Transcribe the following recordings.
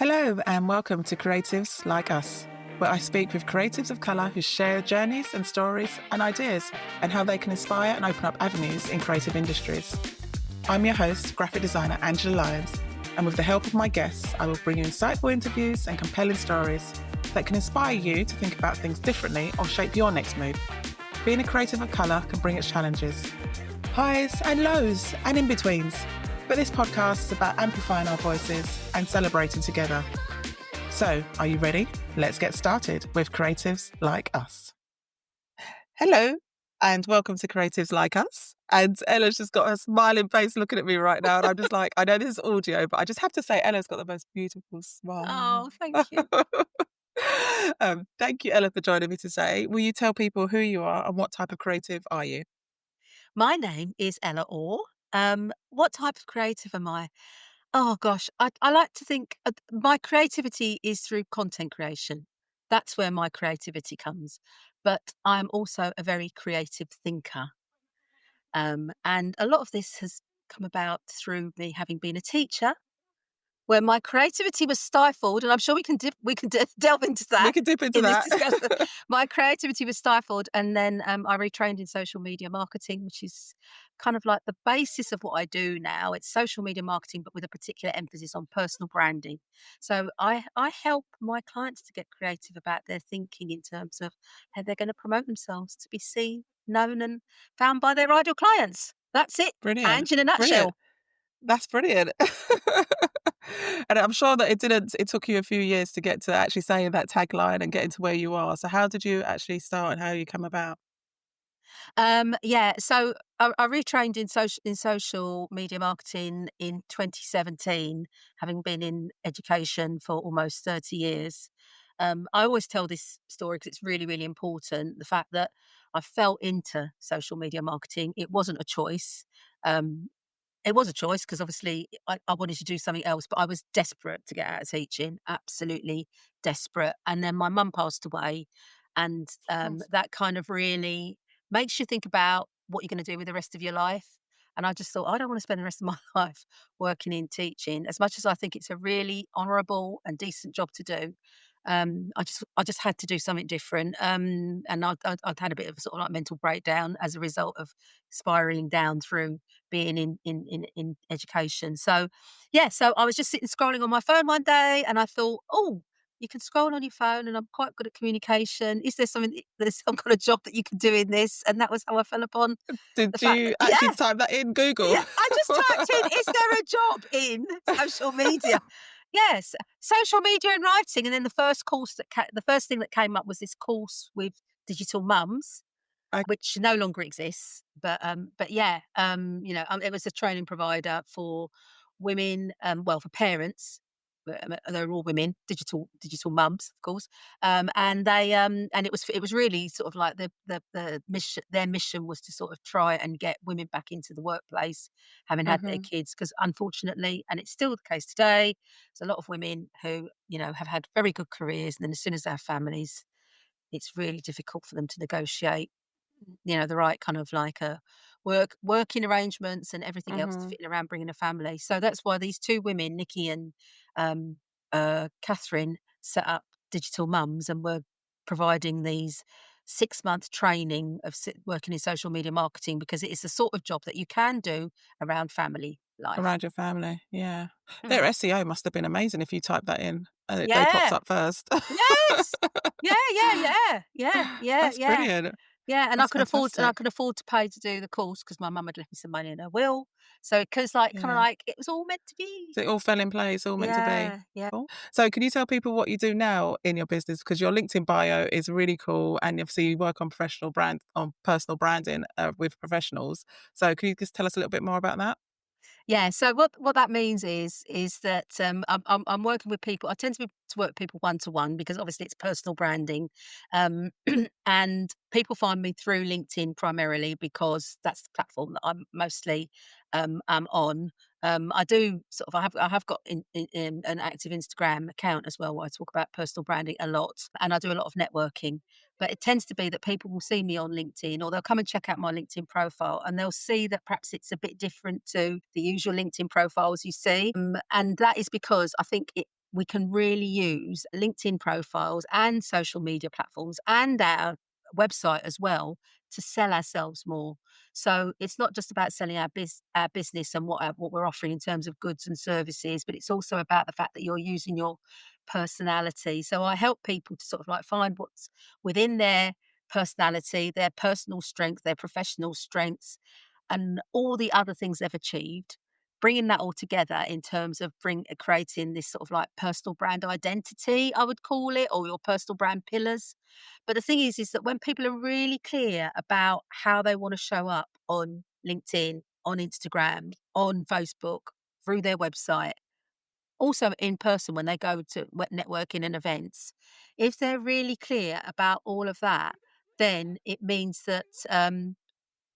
Hello and welcome to Creatives Like Us, where I speak with creatives of colour who share journeys and stories and ideas and how they can inspire and open up avenues in creative industries. I'm your host, graphic designer Angela Lyons, and with the help of my guests, I will bring you insightful interviews and compelling stories that can inspire you to think about things differently or shape your next move. Being a creative of colour can bring its challenges, highs and lows and in-betweens. But this podcast is about amplifying our voices and celebrating together. So, are you ready? Let's get started with Creatives Like Us. Hello, and welcome to Creatives Like Us. And Ella's just got a smiling face looking at me right now. And I'm just like, I know this is audio, but I just have to say Ella's got the most beautiful smile. Oh, thank you. Thank you, Ella, for joining me today. Will you tell people who you are and what type of creative are you? My name is Ella Orr. What type of creative am I? Oh gosh, I like to think my creativity is through content creation. That's where my creativity comes. But I'm also a very creative thinker. And a lot of this has come about through me having been a teacher, where my creativity was stifled, and I'm sure we can delve into We that can dip into in this that. discussion. My creativity was stifled, and then I retrained in social media marketing, which is kind of like the basis of what I do now. It's social media marketing, but with a particular emphasis on personal branding. So I help my clients to get creative about their thinking in terms of how they're going to promote themselves to be seen, known, and found by their ideal clients. That's it, Brilliant. Ange, in a Brilliant. nutshell. That's brilliant. And I'm sure that it took you a few years to get to actually saying that tagline and getting to where you are. So how did you actually start and how you come about? Yeah, so I retrained in social media marketing in 2017, having been in education for almost 30 years. I always tell this story because it's really, really important. The fact that I fell into social media marketing, it wasn't a choice. Um, it was a choice because obviously I wanted to do something else, but I was desperate to get out of teaching, absolutely desperate. And then my mum passed away, and Oh, that kind of really makes you think about what you're going to do with the rest of your life. And I just thought, I don't want to spend the rest of my life working in teaching, as much as I think it's a really honourable and decent job to do. I just had to do something different, and I'd had a bit of a sort of like mental breakdown as a result of spiraling down through being in education. So, yeah, so I was just sitting scrolling on my phone one day, and I thought, oh, you can scroll on your phone, and I'm quite good at communication. Is there there's some kind of job that you can do in this? And that was how I fell upon the did fact that, you actually type that in Google? yeah, I just typed in, is there a job in social media? Yes, social media and writing. And then the first thing that came up was this course with digital mums, I, which no longer exists. But yeah, it was a training provider for women, well, for parents. They're all women, digital mums, of course, and it was really sort of like the mission. Their mission was to sort of try and get women back into the workplace, having had their mhm. kids, because unfortunately, and it's still the case today, there's a lot of women who have had very good careers, and then as soon as they have families, it's really difficult for them to negotiate the right kind of like working arrangements and everything else to Mhm. fit in around bringing a family. So that's why these two women, Nikki and um, Catherine, set up Digital Mums and were providing these 6-month training of working in social media marketing, because it is the sort of job that you can do around family life. Around your family, yeah. Mm. Their SEO must have been amazing if you typed that in and they popped Yeah. up first. Yes. Yeah. Yeah. Yeah. Yeah. Yeah. That's Yeah. brilliant. Yeah, and That's I fantastic. could afford to pay to do the course because my mum had left me some money in her will. So, because like, kinda Yeah. like, it was all meant to be. So it all fell in place, all meant to be. Yeah, yeah. Cool. So can you tell people what you do now in your business? Because your LinkedIn bio is really cool, and obviously you work on personal branding with professionals. So can you just tell us a little bit more about that? Yeah, so what that means is that, I'm working with people. I tend to work with people one to one because obviously it's personal branding, um, and people find me through LinkedIn primarily because that's the platform that I'm mostly am on. I do sort of I have got in an active Instagram account as well, where I talk about personal branding a lot, and I do a lot of networking. But it tends to be that people will see me on LinkedIn, or they'll come and check out my LinkedIn profile, and they'll see that perhaps it's a bit different to the usual LinkedIn profiles you see. And that is because I think we can really use LinkedIn profiles and social media platforms and our website as well to sell ourselves more. So it's not just about selling our business and what we're offering in terms of goods and services, but it's also about the fact that you're using your personality. So I help people to sort of like find what's within their personality, their personal strength, their professional strengths, and all the other things they've achieved, bringing that all together in terms of creating this sort of like personal brand identity, I would call it, or your personal brand pillars. But the thing is that when people are really clear about how they want to show up on LinkedIn, on Instagram, on Facebook, through their website, also in person when they go to networking and events, if they're really clear about all of that, then it means that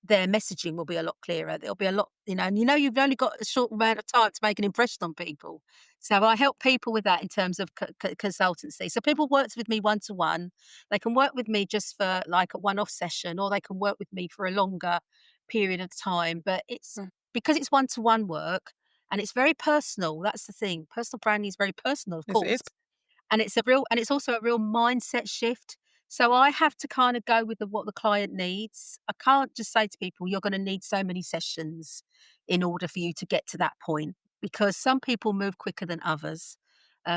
their messaging will be a lot clearer. There'll be a lot, and you've only got a short amount of time to make an impression on people. So I help people with that in terms of consultancy. So people work with me one to one. They can work with me just for like a one off session, or they can work with me for a longer period of time. But it's Mm. because it's one to one work and it's very personal. That's the thing. Personal branding is very personal, of Yes, it course. is. And it's also a real mindset shift. So I have to kind of go with what the client needs. I can't just say to people, you're going to need so many sessions in order for you to get to that point, because some people move quicker than others.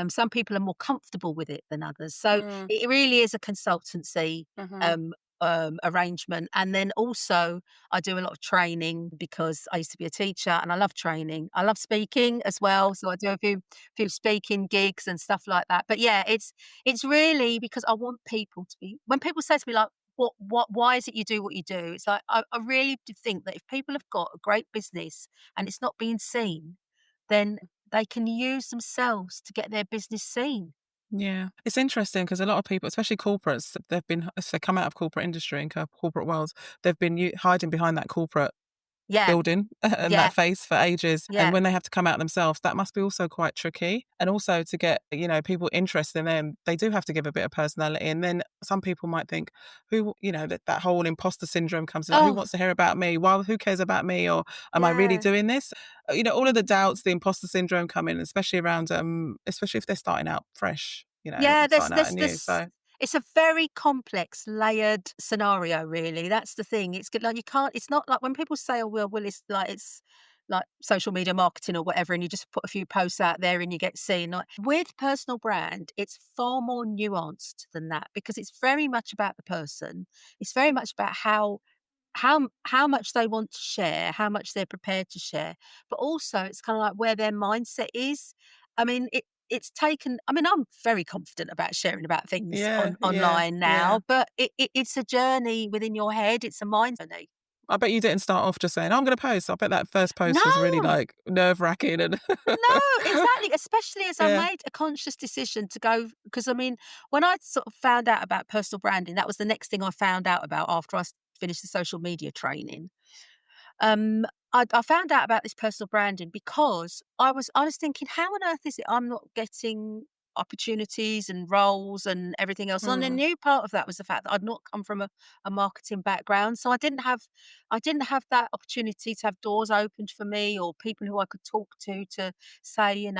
Some people are more comfortable with it than others. So Mm, it really is a consultancy mhm. um, arrangement. And then also, I do a lot of training because I used to be a teacher and I love training. I love speaking as well. So I do a few speaking gigs and stuff like that. But yeah, it's really because I want people to be, when people say to me like, why is it you do what you do? It's like I really do think that if people have got a great business and it's not being seen, then they can use themselves to get their business seen. Yeah. It's interesting because a lot of people, especially corporates, they've been if they come out of corporate industry and corporate worlds, they've been hiding behind that corporate Yeah, building and yeah, that face for ages. And yeah. when they have to come out themselves, that must be also quite tricky. And also to get, people interested in them, they do have to give a bit of personality. And then some people might think, that whole imposter syndrome comes in, like, who Oh, wants to hear about me? Well, who cares about me? Or am I really yeah. doing this? All of the doubts, the imposter syndrome come in, especially around, especially if they're starting out fresh, Yeah, starting out anew. this So, it's a very complex, layered scenario, really. That's the thing. It's good, like you can't. It's not like when people say, "Oh, well, it's like social media marketing or whatever," and you just put a few posts out there and you get seen. Like, with personal brand, it's far more nuanced than that because it's very much about the person. It's very much about how much they want to share, how much they're prepared to share, but also it's kind of like where their mindset is. I mean, it's taken. I mean, I'm very confident about sharing about things yeah, yeah, online yeah. now, but it's a journey within your head. It's a mind journey. I bet you didn't start off just saying, "Oh, I'm gonna post." I bet that first post was really, No, like, nerve-wracking and no, exactly. Especially as I yeah. made a conscious decision to go, because I mean, when I sort of found out about personal branding, that was the next thing I found out about after finished the social media training. Um, I found out about this personal branding because I was thinking, how on earth is it I'm not getting opportunities and roles and everything else? And a Mm, new part of that was the fact that I'd not come from a marketing background. So I didn't have that opportunity to have doors opened for me or people who I could talk to say,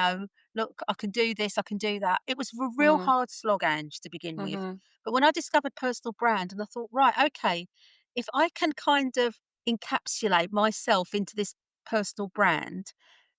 look, I can do this, I can do that. It was a real mm, hard slog, Ange, to begin with. mhm. But when I discovered personal brand and I thought, right, okay, if I can kind of encapsulate myself into this personal brand,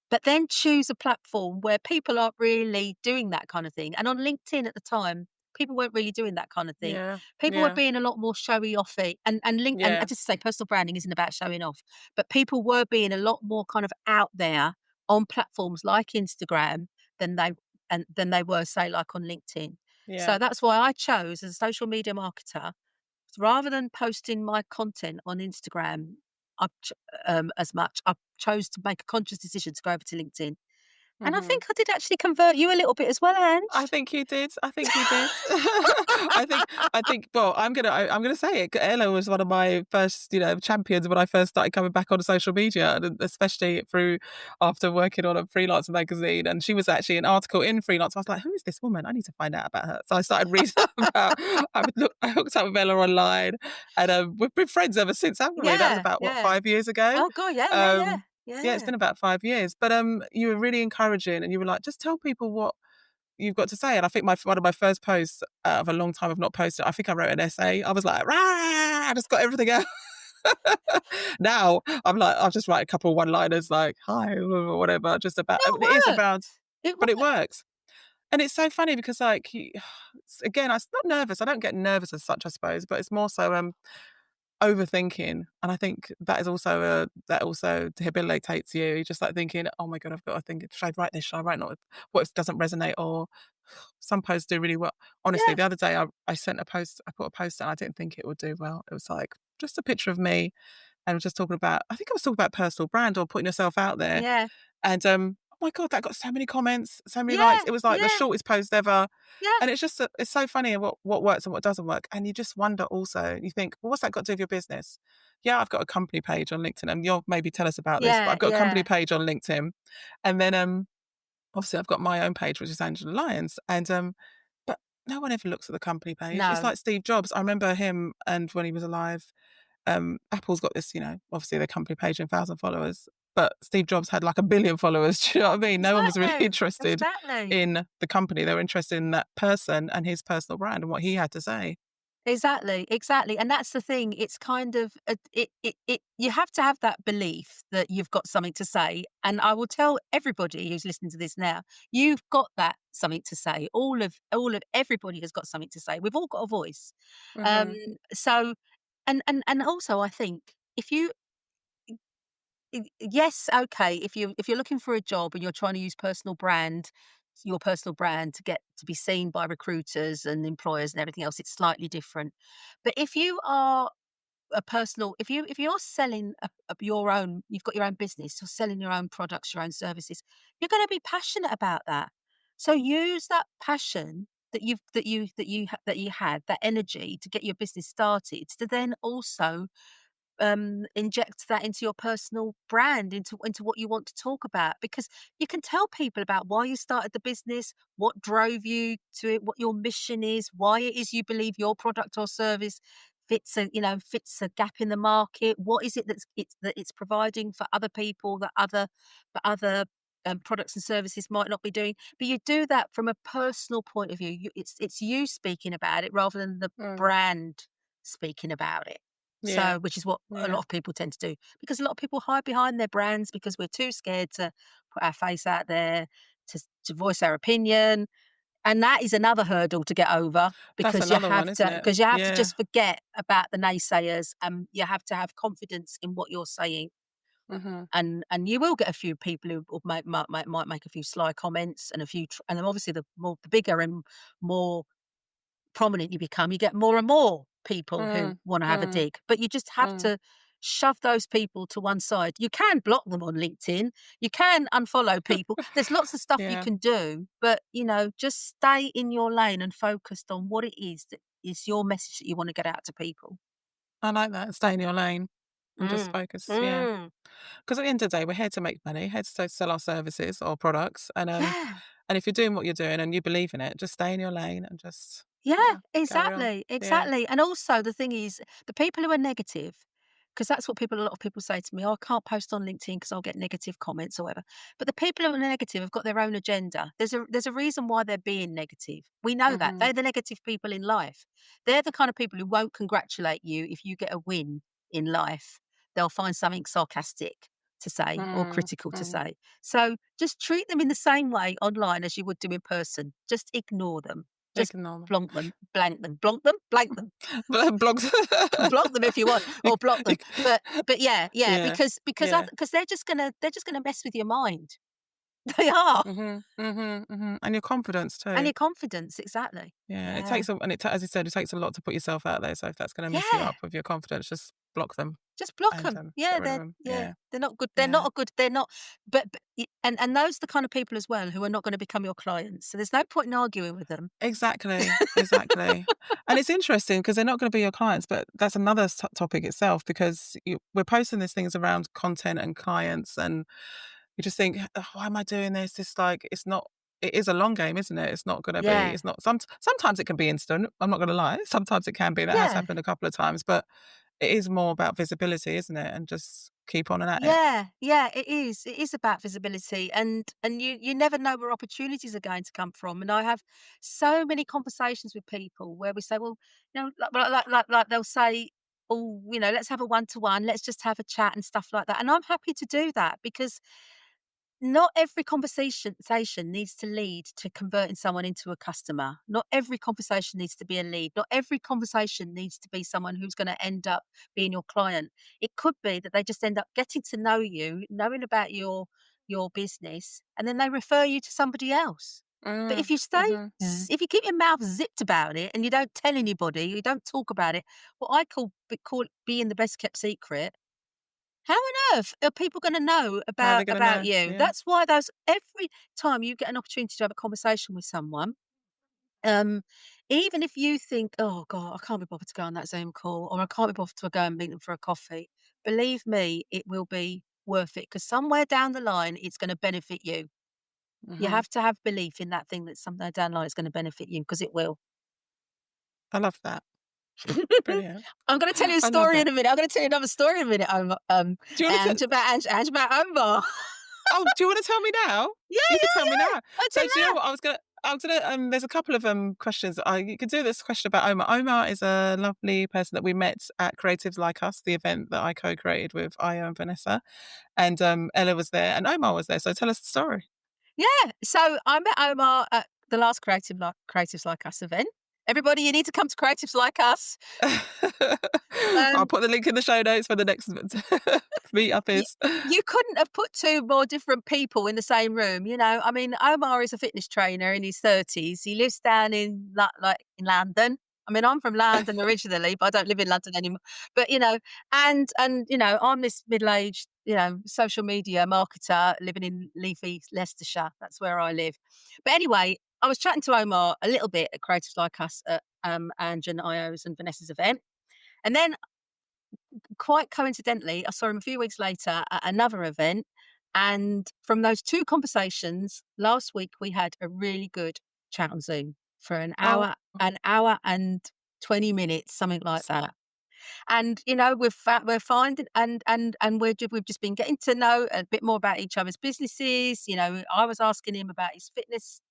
but then choose a platform where people aren't really doing that kind of thing. And on LinkedIn at the time, people weren't really doing that kind of thing. Yeah, People were yeah, being a lot more showy offy, and I yeah, just say personal branding isn't about showing off, but people were being a lot more kind of out there on platforms like Instagram than they were, say, like on LinkedIn. yeah. So that's why I chose, as a social media marketer, rather than posting my content on Instagram, as much, I chose to make a conscious decision to go over to LinkedIn. And I Mhm. think I did actually convert you a little bit as well, I Ange. think you did. I think you did. Well, I'm gonna say it. Ella was one of my first, champions when I first started coming back onto social media, and especially through after working on a freelance magazine. And she was actually an article in freelance. I was like, who is this woman? I need to find out about her. So I started reading about. I hooked up with Ella online, and we've been friends ever since, haven't we? That was Yeah, about what, yeah. 5 years ago. Oh god, yeah, yeah, yeah, Um, yeah, it's yeah. been about 5 years. But you were really encouraging, and you were like, just tell people what you've got to say. And I think one of my first posts of a long time I've not posted, I think I wrote an essay. I was like, rah, I just got everything out. Now I'm like, I'll just write a couple of one-liners like, hi, or whatever, just about, It it is about, works. It but it works. works. And it's so funny because like, again, I'm not nervous. I don't get nervous as such, I suppose, but it's more so, overthinking. And I think that is also that also debilitates you. You're just like thinking, oh my God, I've got to think, should I write this? Should I write not? What if it doesn't resonate? Or some posts do really well. Honestly, Yeah, the other day I sent a post, I put a post and I didn't think it would do well. It was like just a picture of me and I was just talking about, I think I was talking about personal brand or putting yourself out there. yeah, And oh my God, that got so many comments, so many likes. yeah, It was like the yeah, shortest post ever. yeah, And it's just, it's so funny what works and what doesn't work. And you just wonder also, you think, well, what's that got to do with your business? Yeah, I've got a company page on LinkedIn and you'll maybe tell us about this, but yeah, I've got a company yeah, page on LinkedIn. And then obviously I've got my own page, which is Angela Lyons. And but no one ever looks at the company page. It's no, like Steve Jobs. I remember him and when he was alive, Apple's got this, obviously their company page and 1,000 followers, but Steve Jobs had like 1 billion followers. Do you know what I mean? No one was really exactly, interested exactly. in the company. They were interested in that person and his personal brand and what he had to say. Exactly, exactly, and that's the thing, it's kind of you have to have that belief that you've got something to say, and I will tell everybody who's listening to this now, you've got that something to say. All of everybody has got something to say. We've all got a voice. Um, Mhm. so and also I think if you yes, okay, if you're looking for a job and you're trying to use your personal brand to get to be seen by recruiters and employers and everything else, it's slightly different. But if you are a personal if you're selling your own you've got your own business, you're selling your own products, your own services, you're going to be passionate about that. So use that passion that you had, that energy to get your business started, to then also inject that into your personal brand, into what you want to talk about, because you can tell people about why you started the business, what drove you to it, what your mission is, why it is you believe your product or service fits a gap in the market. What is it that it's providing for other people that other products and services might not be doing? But you do that from a personal point of view. It's you speaking about it rather than the Mm. brand speaking about it. Yeah. So, which is what a lot Yeah. of people tend to do, because a lot of people hide behind their brands because we're too scared to put our face out there, to voice our opinion. And that is another hurdle to get over, That's another one, isn't it? because you have to Yeah. just forget about the naysayers, and you have to have confidence in what you're saying. Mhm. And you will get a few people who will might make a few sly comments and a few, and then obviously the bigger and more prominent you become, you get more and more people who Mm. wanna have a Mm. dig, but you just have Mm. to shove those people to one side. You can block them on LinkedIn, you can unfollow people, there's lots of stuff you Yeah. can do, but, just stay in your lane and focused on what it is that is your message that you wanna get out to people. I like that. Stay in your lane and just Mm. focus. Yeah. Mm. Because at the end of the day, we're here to make money, here to sell our services or products. Yeah. And if you're doing what you're doing and you believe in it, just stay in your lane and just, Yeah, yeah, carry on. exactly, Yeah. exactly. And also the thing is, the people who are negative, because that's what a lot of people say to me, oh, I can't post on LinkedIn because I'll get negative comments or whatever. But the people who are negative have got their own agenda. There's a reason why they're being negative. We know that. Mhm. They're the negative people in life. They're the kind of people who won't congratulate you if you get a win in life. They'll find something sarcastic to say or Mm. critical to Mm. say. So just treat them in the same way online as you would do in person. Just ignore them. Just Ignore them. Blonk them, blank them, blonk them, blank them. Blogs. Block them if you want, You or block you them. But yeah, yeah. because Yeah. they're just gonna mess with your mind. They are. Mhm. Mhm. Mhm. And your confidence And too. your confidence, exactly. Yeah. It Yeah. takes a and it ta as you said, it takes a lot to put yourself out there. So if that's gonna mess you Yeah. up with your confidence, just block them Just block and, them. get Yeah, rid of them. Yeah. they're not good. They're Yeah. not a good they're not but y and those are the kind of people as well who are not gonna become your clients. So there's no point in arguing with them. Exactly, exactly. And it's interesting because they're not gonna be your clients, but that's another topic itself because we're posting these things around content and clients, and you just think, "Ugh, why am I doing this?" It's like, it's not, it is a long game, isn't it? It's not gonna be, Yeah. it's not, sometimes it can be instant, I'm not gonna lie. Sometimes it can be, that has Yeah. happened a couple of times, but it is more about visibility, isn't it? And just keep on and at it. Yeah, yeah, it is. It is about visibility, and you never know where opportunities are going to come from. And I have so many conversations with people where we say, well, like they'll say, oh, let's have a one to one, let's just have a chat and stuff like that. And I'm happy to do that because not every conversation needs to lead to converting someone into a customer. Not every conversation needs to be a lead. Not every conversation needs to be someone who's going to end up being your client. It could be that they just end up getting to know you, knowing about your business, and then they refer you to somebody else. But if Mm, you stay, mhm. if you keep your mouth zipped about it and you don't tell anybody, you don't talk about it, what I call it being the best kept secret. How on earth are people gonna know How are about they gonna about know? you? Yeah. That's why those every time you get an opportunity to have a conversation with someone, um, even if you think, "Oh god, I can't be bothered to go on that Zoom call," or "I can't be bothered to go and meet them for a coffee," believe me, it will be worth it because somewhere down the line, it's gonna benefit you. You Mhm. have to have belief in that thing that somewhere down the line is gonna benefit you because it will. I love that. Brilliant. I'm gonna tell you a I love story in that. a minute. I'm gonna tell you another story in a minute, Do you wanna Ange, about Omar. Oh, do you wanna tell me now? Yeah, You can yeah, tell me yeah. now. I So do do you know that. what I was gonna there's a couple of questions. You could do this question about Omar. Omar is a lovely person that we met at Creatives Like Us, the event that I co-created with Io and Vanessa, and Ella was there and Omar was there. So tell us the story. Yeah. So I met Omar at the last Creatives Like Us event. Everybody, you need to come to Creatives Like Us. I'll Um, put the link in the show notes for the next meetup y is. you couldn't have put 2 more different people in the same room, you know? I mean, Omar is a fitness trainer in his 30s. He lives down in in London. I mean, I'm from London originally, but I don't live in London anymore. But, I'm this middle-aged, social media marketer living in leafy Leicestershire. That's where I live. But anyway, I was chatting to Omar a little bit at Creatives Like Us at, Ange and Io's and Vanessa's event. And then quite coincidentally, I saw him a few weeks later at another event. And from those 2 conversations, last week we had a really good chat on Zoom for Oh, an hour and 20 minutes, something like s that. And, we're finding and we've just been getting to know a bit more about each other's businesses. I was asking him about his fitness,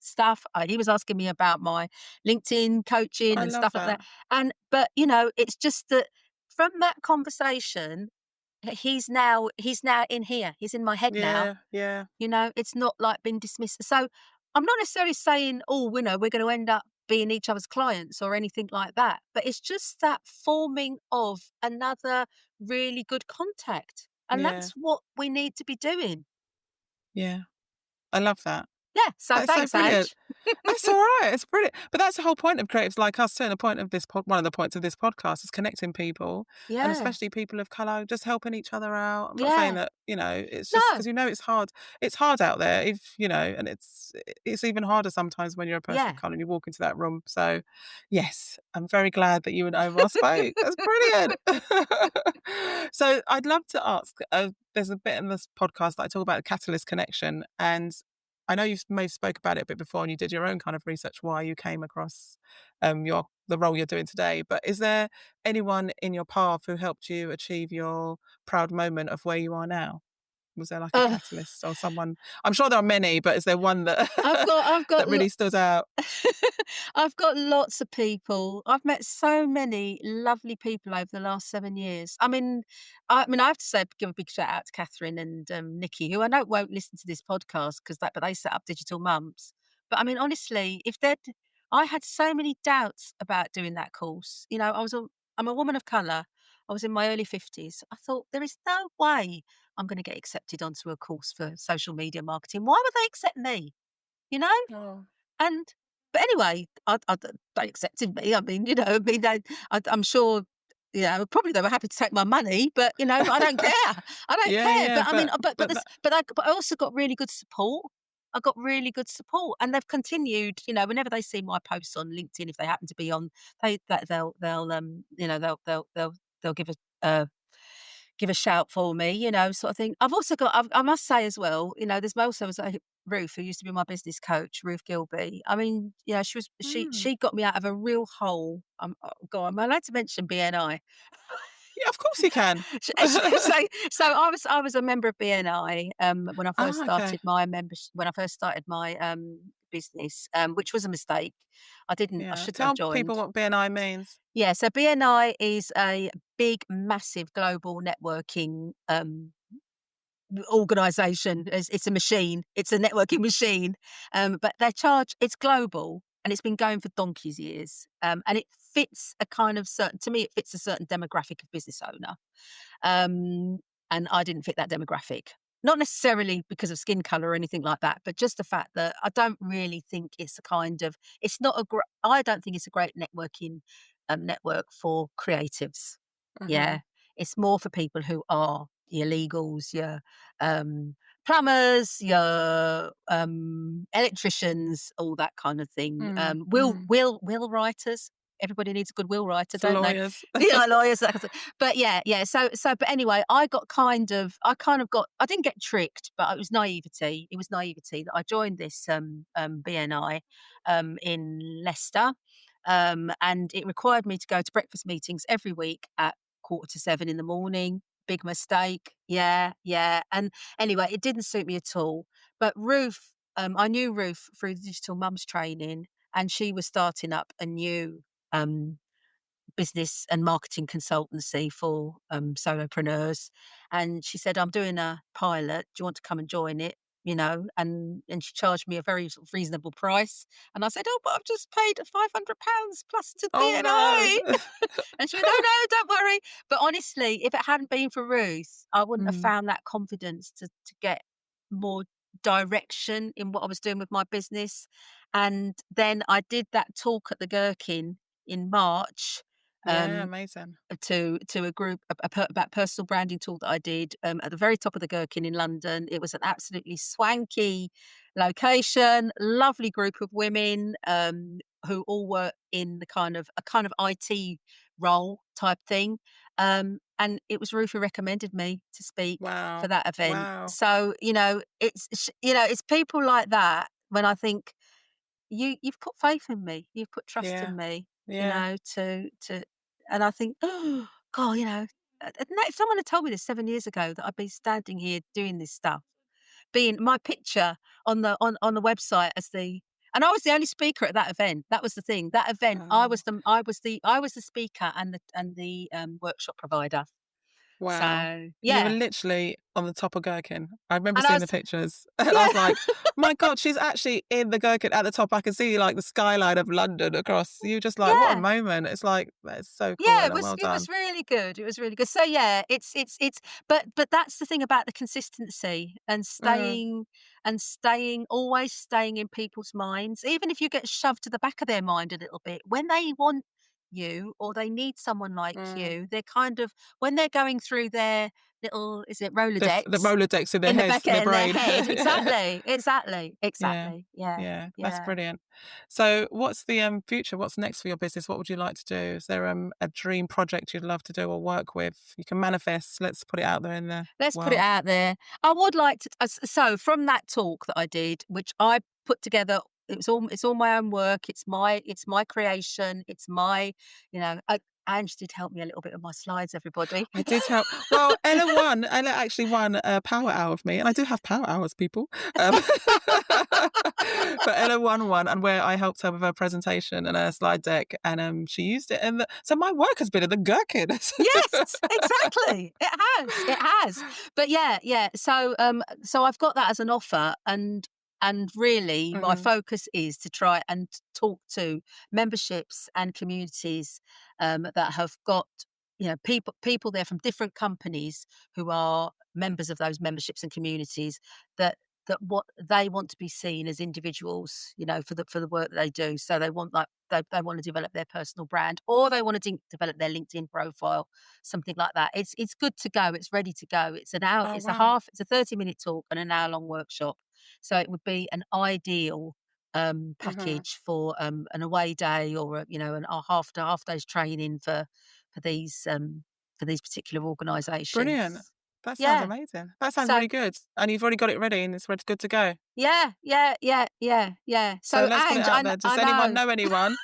stuff. He was asking me about my LinkedIn coaching I and love stuff like that. that. But, it's just that from that conversation, he's now in here. He's in my head now. Yeah, yeah, It's not like been dismissed. So I'm not necessarily saying, oh, we're going to end up being each other's clients or anything like that. But it's just that forming of another really good contact. And yeah, that's what we need to be doing. yeah. I love that. Yeah. So That's so thanks, brilliant. Ange. That's all right. It's brilliant. But that's the whole point of creatives like us too. And the point of one of the points of this podcast is connecting people, and Yeah. especially people of colour, just helping each other out. I'm not saying Yeah. that it's just No. because it's hard. It's hard out there, if and it's even harder sometimes when you're a person of Yeah. colour and you walk into that room. So, yes, I'm very glad that you and Omar spoke. That's brilliant. So, I'd love to ask. There's a bit in this podcast that I talk about the catalyst connection, and I know you've maybe spoke about it a bit before and you did your own kind of research why you came across the role you're doing today. But is there anyone in your path who helped you achieve your proud moment of where you are now? Was there like a Uh, catalyst or someone? I'm sure there are many, but is there one that I've got that really stood out? I've got lots of people. I've met so many lovely people over the last 7 years. I have to say, give a big shout out to Catherine and Nikki, who I know won't listen to this podcast but they set up Digital Mums. But I mean, honestly, if they'd, I had so many doubts about doing that course. I'm a woman of colour. I was in my early 50s. I thought there is no way I'm going to get accepted onto a course for social media marketing. Why would they accept me? You know? Oh, And but anyway, they accepted me. I'm sure, probably they were happy to take my money, but I don't care. I don't yeah, care. yeah, But I mean, but that, but I also got really good support. I got really good support, and they've continued. Whenever they see my posts on LinkedIn, if they happen to be on, they'll give a shout for me, sort of thing. I've also got, I must say as well, there's also was Ruth, who used to be my business coach, Ruth Gilby. I mean, mm, she got me out of a real hole. Oh God, am I allowed to mention BNI? Yeah, of course you can. So I was a member of BNI, when I first Ah, okay. started my business, which was a mistake. I Yeah. shouldn't have Tell people joined. what BNI means. Yeah, so BNI is a big, massive global networking, organization. It's a machine. It's a networking machine. But it's global and it's been going for donkey's years. And it fits a kind of certain, to me, it fits a certain demographic of business owner. Um, and I didn't fit that demographic. Not necessarily because of skin color or anything like that, but just the fact that I don't really think it's a kind of, it's not a great, I don't think it's a great networking network for creatives. Hmm. Yeah. It's more for people who are your legals, your plumbers, your electricians, all that kind of thing. Mm, mm. Will writers. Everybody needs a good will writer, For don't they? lawyers. Yeah, lawyers, that kind of thing. But yeah. But anyway, I didn't get tricked, but it was naivety. It was naivety that I joined this BNI in Leicester, and it required me to go to breakfast meetings every week at 6:45 in the morning. Big mistake. Yeah. And anyway, it didn't suit me at all. But Ruth, I knew Ruth through the digital mums training, and she was starting up a new um, business and marketing consultancy for solopreneurs. And she said, I'm doing a pilot. Do you want to come and join it? And she charged me a very sort of reasonable price. And I said, oh, but I've just paid £500 plus to Oh no. BNI. And she went, oh, no, don't worry. But honestly, if it hadn't been for Ruth, I wouldn't have Mm, found that confidence to get more direction in what I was doing with my business. And then I did that talk at the Gherkin in March, yeah, um, amazing. to a group about personal branding talk that I did at the very top of the Gherkin in London. It was an absolutely swanky location, lovely group of women who all were in a kind of IT role type thing. And it was Ruth who recommended me to speak for Wow. that event. Wow. So it's people like that when I think you've put faith in me, you've put trust Yeah. in me, Yeah. to and I think, oh God, if someone had told me this 7 years ago that I'd be standing here doing this stuff, being my picture on the website as the and I was the only speaker at that event. That was the thing. That event, Oh, I was the speaker and the workshop provider. wow. So You were yeah, literally on the top of Gherkin. I remember and I seeing was the pictures. And I yeah. was like, my God, she's actually in the Gherkin at the top. I can see like the skyline of London across. You just like, what a Yeah. moment. It's like, that's so cool, Yeah, Ella. Well it was done. really good. It was really good. So yeah, it's but that's the thing about the consistency and Mm, always staying in people's minds, even if you get shoved to the back of their mind a little bit. When they want you or they need someone like mm. you, they're kind of when they're going through their little is it The Rolodex Rolodex in their in the heads, back in their in their brain. head. Yeah. Yeah. Exactly. Yeah. Yeah, that's Yeah. brilliant. So what's the future? What's next for your business? What would you like to do? Is there a dream project you'd love to do or work with? You can manifest. Let's put it out there in the Let's put it world. out there. I would like to so from that talk that I did, which I put together, it's all my own work. It's my creation. It's my, Ange did help me a little bit with my slides, everybody. I did help. Well, Ella won. Ella actually won a power hour of me, and I do have power hours, people. Um, but Ella won one, and where I helped her with her presentation and her slide deck, and she used it. And so my work has been in the gherkin. Yes, exactly. It has. It has. But yeah. So I've got that as an offer and really my Mm, focus is to try and talk to memberships and communities that have got people there from different companies who are members of those memberships and communities that what they want to be seen as individuals, for the work that they do. So they want they want to develop their personal brand or they want to develop their LinkedIn profile, something like that. It's good to go. It's ready to go. oh wow. It's a 30-minute talk and an hour long workshop. So it would be an ideal Hmm. package for an away day or a half day's training for these particular Brilliant. organisations. That sounds Yeah. amazing. That sounds So really good. And you've already got it ready and it's ready, good to go. yeah, yeah, yeah, yeah, yeah. So So, let's put it and out there. Does I anyone know. know anyone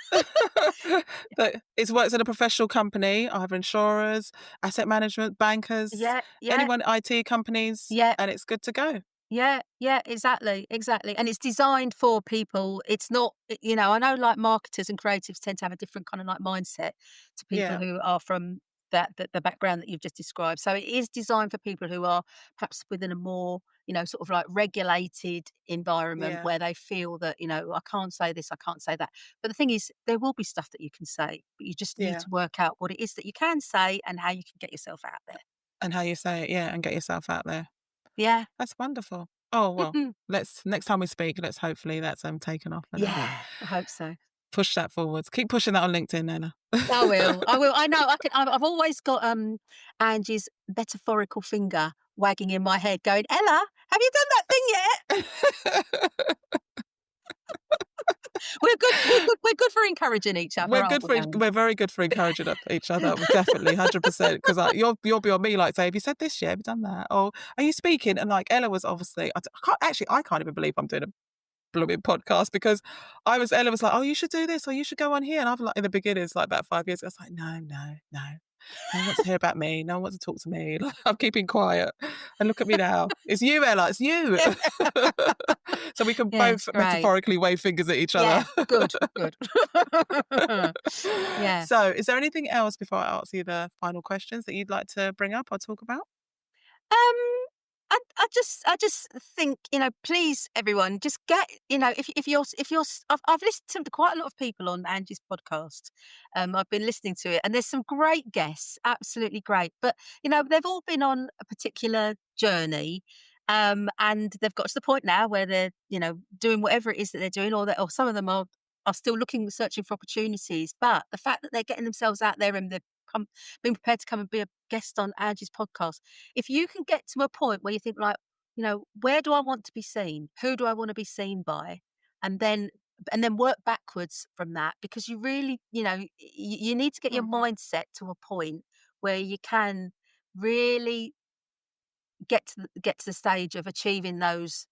that is works at a professional company, either insurers, asset management, bankers, Yeah, yeah, anyone, IT companies, yeah. and it's good to go? Yeah, yeah, exactly, exactly. And it's designed for people. It's not, I know like marketers and creatives tend to have a different kind of like mindset to people Yeah, who are from the background that you've just described. So it is designed for people who are perhaps within a more, sort of like regulated environment yeah, where they feel that, I can't say this, I can't say that. But the thing is, there will be stuff that you can say, but you just need yeah. to work out what it is that you can say and how you can get yourself out there. And how you say it, yeah, and get yourself out there. Yeah. That's wonderful. Oh, well, let's next time we speak, let's hopefully that's taken off and Yeah, I hope so. push that forwards. Keep pushing that on LinkedIn, Ella. I will. I will. I know. I can. I've always got Angie's metaphorical finger wagging in my head, going, "Ella, have you done that thing yet?" We're good. We're good. We're good for encouraging each other, aren't we, Ange? We're very good for encouraging each other, definitely, 100%. Because like you'll be on me like, say, have you said this yet? Have you done that? Or are you speaking? And like Ella was obviously, I can't even believe I'm doing a blooming podcast because Ella was like, oh, you should do this or you should go on here. And I've like in the beginning, it's like about 5 years ago, I was like, no, no, no. No one wants to hear about me. No one wants to talk to me. Like, I'm keeping quiet. And look at me now. It's you, Ella. It's you. So we can Yeah, both great. metaphorically wave fingers at each other. Yeah, good, good. Yeah. So is there anything else before I ask you the final questions that you'd like to bring up or talk about? Um, I just think, please, everyone, just get, I've listened to quite a lot of people on Angie's podcast. I've been listening to it, and there's some great guests, absolutely great. But they've all been on a particular journey, and they've got to the point now where they're, doing whatever it is that they're doing, or some of them are still looking, searching for opportunities. But the fact that they're getting themselves out there and they're being prepared to come and be a guest on Angie's podcast, if you can get to a point where you think like, where do I want to be seen? Who do I want to be seen by? And then work backwards from that, because you really, you need to get your Mhm. mindset to a point where you can really get to the stage of achieving those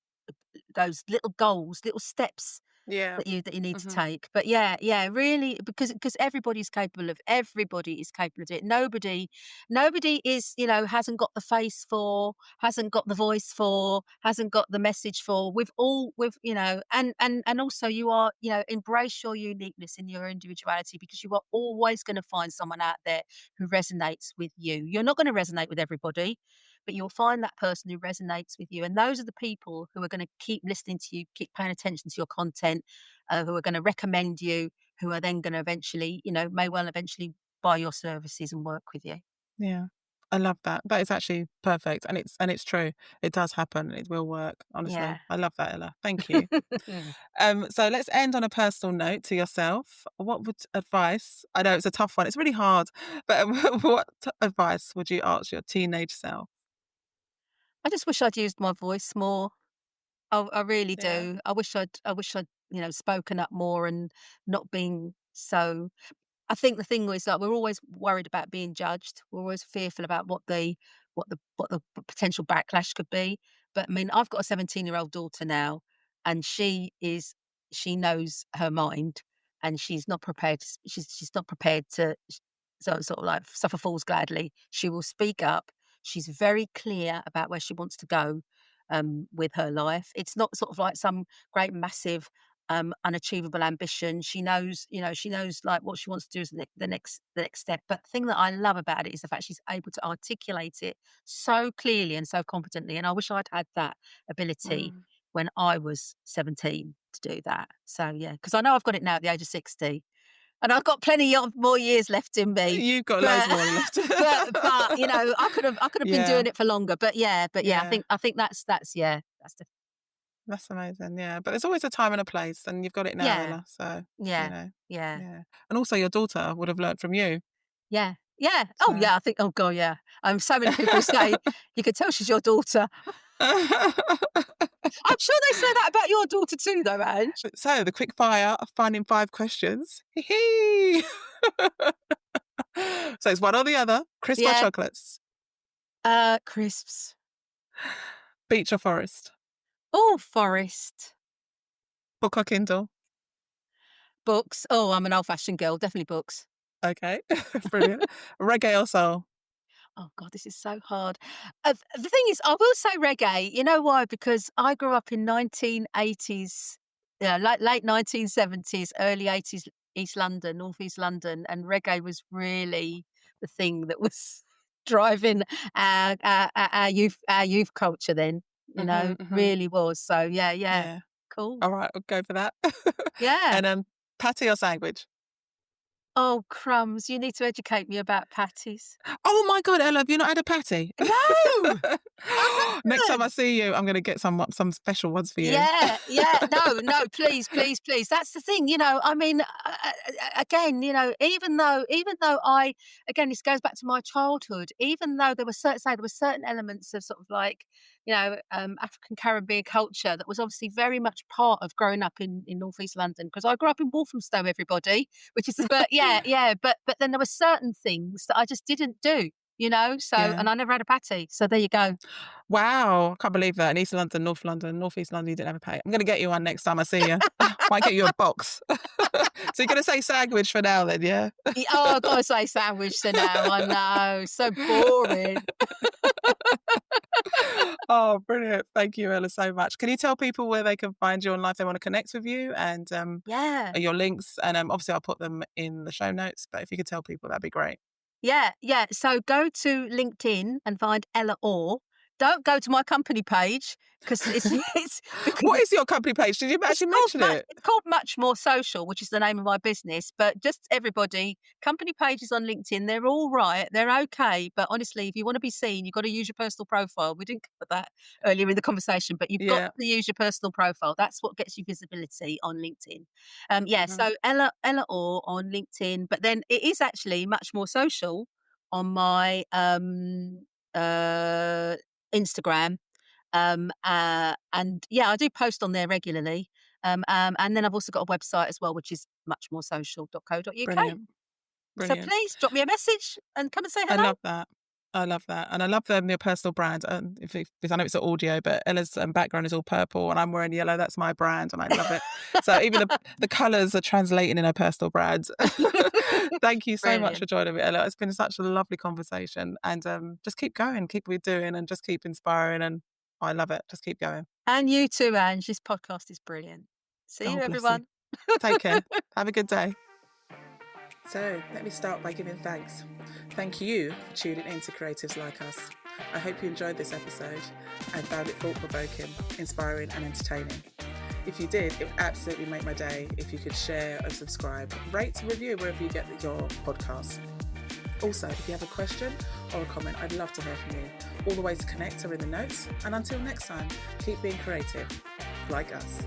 little goals, little steps Yeah. that you need to Mhm. take. But yeah, yeah, really, because everybody is capable of it. Nobody is, hasn't got the face for, hasn't got the voice for, hasn't got the message for. And also you are, embrace your uniqueness in your individuality, because you are always going to find someone out there who resonates with you. You're not going to resonate with everybody, but you'll find that person who resonates with you. And those are the people who are going to keep listening to you, keep paying attention to your content, who are going to recommend you, who are then going to eventually, may well eventually buy your services and work with you. Yeah. I love that. That is actually perfect. And it's true. It does happen. It will work. Yeah. Honestly. I love that, Ella. Thank you. So let's end on a personal note to yourself. What would advice, I know it's a tough one, it's really hard, but what advice would you ask your teenage self? I just wish I'd used my voice more. I really Yeah. do. I wish I'd, spoken up more and not being so. I think the thing was that we're always worried about being judged. We're always fearful about what the potential backlash could be. But I mean, I've got a 17-year-old daughter now, and she knows her mind, and she's not prepared. She's not prepared to sort of like suffer fools gladly. She will speak up. She's very clear about where she wants to go with her life. It's not sort of like some great massive unachievable ambition. She knows like what she wants to do is the next step. But the thing that I love about it is the fact she's able to articulate it so clearly and so competently. And I wish I'd had that ability Mm. when I was 17 to do that. So yeah, because I know I've got it now at the age of 60, and I've got plenty of more years left in me. You've got loads But more left. but I could have been Yeah. doing it for longer. But yeah, I Yeah. think that's yeah, that's the That's amazing. Yeah. But there's always a time and a place, and you've got it now, yeah, Ella. So, you yeah, know, yeah. yeah. And also your daughter would have learnt from you. Yeah, yeah. Oh, So yeah, I think, oh god, yeah. So many people say, "You can tell she's your daughter." I'm sure they say that about your daughter too, though, Ange. So the quick fire of finding 5 questions. Hee hee. So it's one or the other, crisp or Yeah. chocolates? Crisps. Beach or forest? Oh, forest. Book or Kindle? Books. Oh, I'm an old-fashioned girl. Definitely books. Okay, brilliant. Reggae or soul? Oh god, this is so hard. The thing is, I will say reggae. You know why? Because I grew up in 1980s, yeah, late 1970s, early 80s, East London, North East London, and reggae was really the thing that was driving our youth culture then. Mhm, mhm. Really was. So yeah, yeah, Yeah. cool. All right, I'll go for that. Yeah. And patty or sandwich? Oh crumbs! You need to educate me about patties. Oh my God, Ella, have you not had a patty? No, I Next time I haven't. see you, I'm gonna get some special ones for you. Yeah, yeah. No, no, please, please, please. That's the thing, I mean, again, even though again, this goes back to my childhood, even though there were certain elements of sort of like, African Caribbean culture that was obviously very much part of growing up in Northeast London, because I grew up in Walthamstow, everybody, which is, but yeah, yeah, but then there were certain things that I just didn't do, so, Yeah. and I never had a patty. So there you go. Wow, I can't believe that. In East London, North London, North East London, you didn't have a patty. I'm gonna get you one next time I see you. Might get you a box. So you're gonna say sandwich for now then, yeah? Oh, I've got to say sandwich to now. I know, so boring. Oh, brilliant. Thank you, Ella, so much. Can you tell people where they can find you online if they want to connect with you and Yeah, your links? And obviously I'll put them in the show notes, but if you could tell people, that'd be great. yeah, yeah. So go to LinkedIn and find Ella Orr. Don't go to my company page because it's because What is your company page? Did you actually mention it? It's called Much More Social, which is the name of my business. But just everybody, company pages on LinkedIn, they're all right, they're okay. But honestly, if you want to be seen, you've got to use your personal profile. We didn't cover that earlier in the conversation, but you've got Yeah. to use your personal profile. That's what gets you visibility on LinkedIn. Yeah, Mhm. so Ella Orr on LinkedIn, but then it is actually Much More Social on my Instagram. And yeah, I do post on there regularly. And then I've also got a website as well, which is muchmoresocial.co.uk. Brilliant. So Brilliant. please drop me a message and come and say I hello. love that. I love that. And I love your personal brand. Because I know it's an audio, but Ella's background is all purple and I'm wearing yellow. That's my brand and I love it. So even the colours are translating in her personal brand. Thank you so much for Brilliant. joining me, Ella. It's been such a lovely conversation. And just keep going, keep what you're doing and just keep inspiring. And I love it. Just keep going. And you too, Ange. This podcast is brilliant. See you, Oh, bless you. everyone. Take care. Have a good day. So, let me start by giving thanks. Thank you for tuning in to Creatives Like Us. I hope you enjoyed this episode and found it thought-provoking, inspiring and entertaining. If you did, it would absolutely make my day if you could share and subscribe, rate and review wherever you get your podcasts. Also, if you have a question or a comment, I'd love to hear from you. All the ways to connect are in the notes. And until next time, keep being creative, like us.